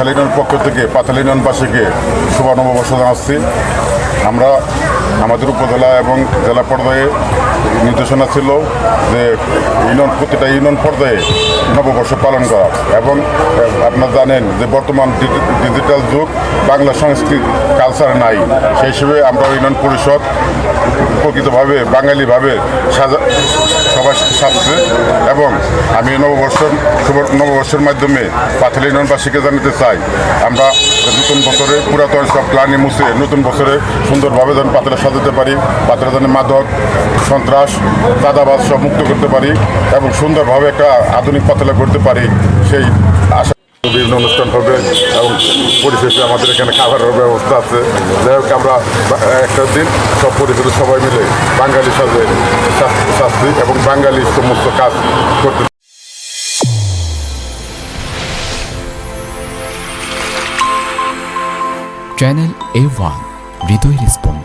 পাথালি ইউনিয়নের পক্ষ থেকে পাথালি ইউনিয়নবাসীকে শুভ নববর্ষ জানাচ্ছি। আমরা আমাদের উপজেলা এবং জেলা পর্যায়ে নির্দেশনা ছিল যে প্রতিটা ইউনিয়ন পর্যায়ে নববর্ষ পালন করা, এবং আপনারা জানেন যে বর্তমান ডিজিটাল যুগ, বাংলা সংস্কৃতি কালচার নাই, সেই হিসেবে আমরা ইউনিয়ন পরিষদ প্রকৃতভাবে বাঙালিভাবে সবাই সাজছে। এবং আমি নববর্ষের মাধ্যমে পাথালি ইউনিয়নবাসীকে জানাতে চাই, আমরা নতুন বছরে পুরাতন সব ক্লানি মুছে নতুন বছরে সুন্দরভাবে যেন পাতালে সাজাতে পারি, পাতালে যেন মাদক, সন্ত্রাস, চাঁদাবাজ সব মুক্ত করতে পারি এবং সুন্দরভাবে একটা আধুনিক পাতালে করতে পারি, সেই আশা। বিভিন্ন অনুষ্ঠান হবে এবং পরিশেষে আমাদের এখানে খাবারের ব্যবস্থা আছে। যাই হোক, আমরা একটা দিন সব পরিবারের সবাই মিলে বাঙালি সাজছি এবং বাঙালি সমস্ত কাজ করতে। চ্যানেল A1 হৃদয় রেসপন্স।